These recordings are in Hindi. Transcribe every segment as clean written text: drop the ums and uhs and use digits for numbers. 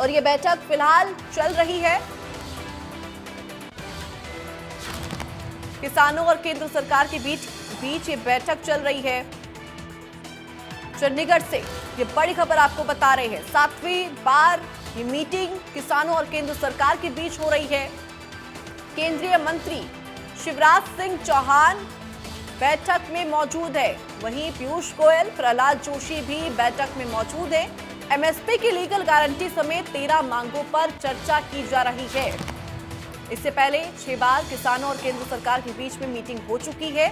और ये बैठक फिलहाल चल रही है। किसानों और केंद्र सरकार के बीच ये बैठक चल रही है। चंडीगढ़ से ये बड़ी खबर आपको बता रहे हैं। 7वीं बार ये मीटिंग किसानों और केंद्र सरकार के बीच हो रही है। केंद्रीय मंत्री शिवराज सिंह चौहान बैठक में मौजूद है। वहीं पीयूष गोयल, प्रहलाद जोशी भी बैठक में मौजूद है। एमएसपी की लीगल गारंटी समेत 13 मांगों पर चर्चा की जा रही है। इससे पहले 6 बार किसानों और केंद्र सरकार के बीच में मीटिंग हो चुकी है।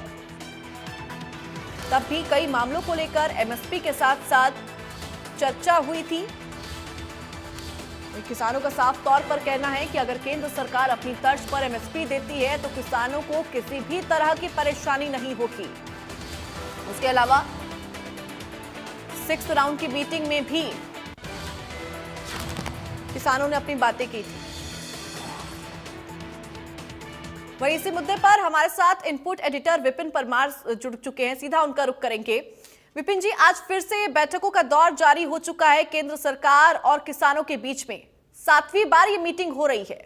तब भी कई मामलों को लेकर एमएसपी के साथ साथ चर्चा हुई थी। किसानों का साफ तौर पर कहना है कि अगर केंद्र सरकार अपनी तर्ज पर एमएसपी देती है तो किसानों को किसी भी तरह की परेशानी नहीं होगी। उसके अलावा 6th राउंड की मीटिंग में भी किसानों ने अपनी बातें की थी। वहीं इसी मुद्दे पर हमारे साथ इनपुट एडिटर विपिन परमार जुड़ चुके हैं। सीधा उनका रुख करेंगे। विपिन जी, आज फिर से बैठकों का दौर जारी हो चुका है केंद्र सरकार और किसानों के बीच में। 7वीं बार ये मीटिंग हो रही है।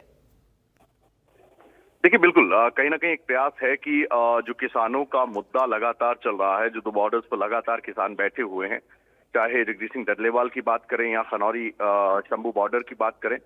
देखिए, बिल्कुल कहीं ना कहीं एक प्रयास है कि जो किसानों का मुद्दा लगातार चल रहा है, जो 2 बॉर्डर्स पर लगातार किसान बैठे हुए हैं, चाहे जगदीश सिंह डडलेवाल की बात करें या खनौरी शंभू बॉर्डर की बात करें,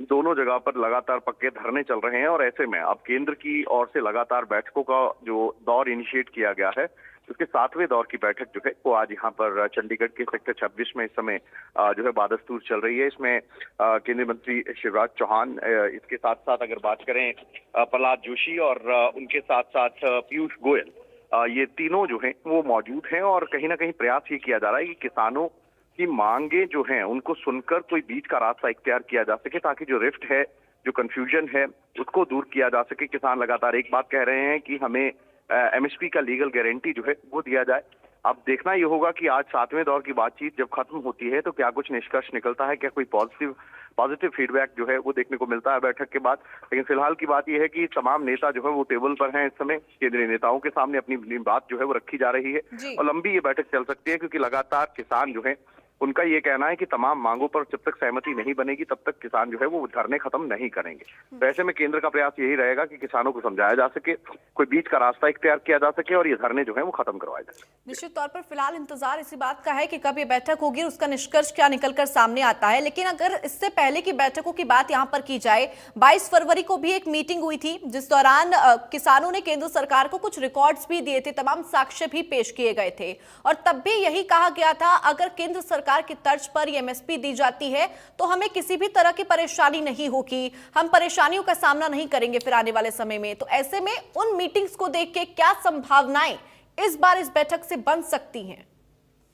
दोनों जगह पर लगातार पक्के धरने चल रहे हैं। और ऐसे में अब केंद्र की ओर से लगातार बैठकों का जो दौर इनिशिएट किया गया है, उसके 7वें दौर की बैठक जो है वो आज यहाँ पर चंडीगढ़ के सेक्टर 26 में इस समय जो है बादस्तूर चल रही है। इसमें केंद्रीय मंत्री शिवराज चौहान, इसके साथ साथ अगर बात करें प्रहलाद जोशी और उनके साथ साथ पीयूष गोयल, ये तीनों जो हैं वो मौजूद हैं। और कहीं ना कहीं प्रयास ये किया जा रहा है कि किसानों की मांगे जो हैं उनको सुनकर कोई बीच का रास्ता इख्तियार किया जा सके, ताकि जो रिफ्ट है, जो कंफ्यूजन है, उसको दूर किया जा सके। किसान लगातार एक बात कह रहे हैं कि हमें एमएसपी का लीगल गारंटी जो है वो दिया जाए। अब देखना ये होगा कि आज 7वें दौर की बातचीत जब खत्म होती है तो क्या कुछ निष्कर्ष निकलता है, क्या कोई पॉजिटिव फीडबैक जो है वो देखने को मिलता है बैठक के बाद। लेकिन फिलहाल की बात यह है कि तमाम नेता जो है वो टेबल पर हैं इस समय। केंद्रीय नेताओं के सामने अपनी बात जो है वो रखी जा रही है और लंबी ये बैठक चल सकती है, क्योंकि लगातार किसान जो है उनका ये कहना है कि तमाम मांगों पर जब तक सहमति नहीं बनेगी तब तक किसान जो है वो धरने खत्म नहीं करेंगे। तो ऐसे में केंद्र का प्रयास यही रहेगा कि किसानों को समझाया जा सके, कोई बीच का रास्ता इख्तियार किया जा सके और ये धरने जो है वो खत्म करवाए जाए। निश्चित तौर पर फिलहाल इंतजार इसी बात का है कि कब ये बैठक होगी, उसका निष्कर्ष क्या निकलकर सामने आता है। लेकिन अगर इससे पहले की बैठकों की बात यहाँ पर की जाए, 22 फरवरी को भी एक मीटिंग हुई थी जिस दौरान किसानों ने केंद्र सरकार को कुछ रिकॉर्ड्स भी दिए थे, तमाम साक्ष्य भी पेश किए गए थे और तब भी यही कहा गया था अगर केंद्र सरकार की तर्ज पर एमएसपी दी जाती है तो हमें किसी भी तरह की परेशानी नहीं होगी, हम परेशानियों का सामना नहीं करेंगे फिर आने वाले समय में। तो ऐसे में उन मीटिंग्स को देख के क्या संभावनाएं इस बार इस बैठक से बन सकती हैं?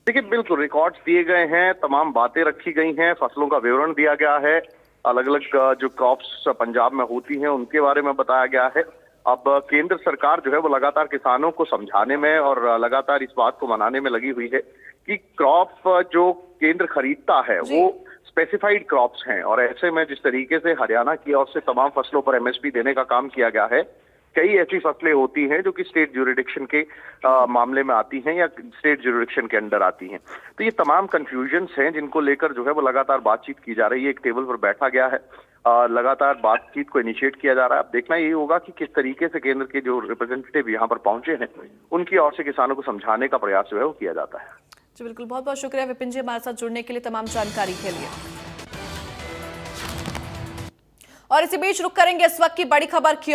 देखिए, बिल्कुल रिकॉर्ड्स दिए गए हैं, तमाम बातें रखी गई हैं, फसलों का विवरण दिया गया है, अलग अलग जो क्रॉप्स पंजाब में होती हैं उनके बारे में बताया गया है। अब केंद्र सरकार जो है वो लगातार किसानों को समझाने में और लगातार इस बात को मनाने में लगी हुई है कि क्रॉप जो केंद्र खरीदता है वो स्पेसिफाइड क्रॉप्स हैं। और ऐसे में जिस तरीके से हरियाणा की ओर से तमाम फसलों पर एमएसपी देने का काम किया गया है, कई ऐसी फसलें होती हैं जो कि स्टेट ज्यूरिडिक्शन के मामले में आती हैं या स्टेट ज्यूरिडिक्शन के अंडर आती हैं। तो ये तमाम कंफ्यूजन्स हैं जिनको लेकर जो है वो लगातार बातचीत की जा रही है। एक टेबल पर बैठा गया है, लगातार बातचीत को इनिशिएट किया जा रहा है। अब देखना यही होगा कि किस तरीके से केंद्र के जो रिप्रेजेंटेटिव यहाँ पर पहुंचे हैं उनकी ओर से किसानों को समझाने का प्रयास जो है वो किया जाता है। जी बिल्कुल, बहुत बहुत शुक्रिया विपिन जी हमारे साथ जुड़ने के लिए, तमाम जानकारी के लिए। और इसी बीच रुक करेंगे इस वक्त की बड़ी खबर की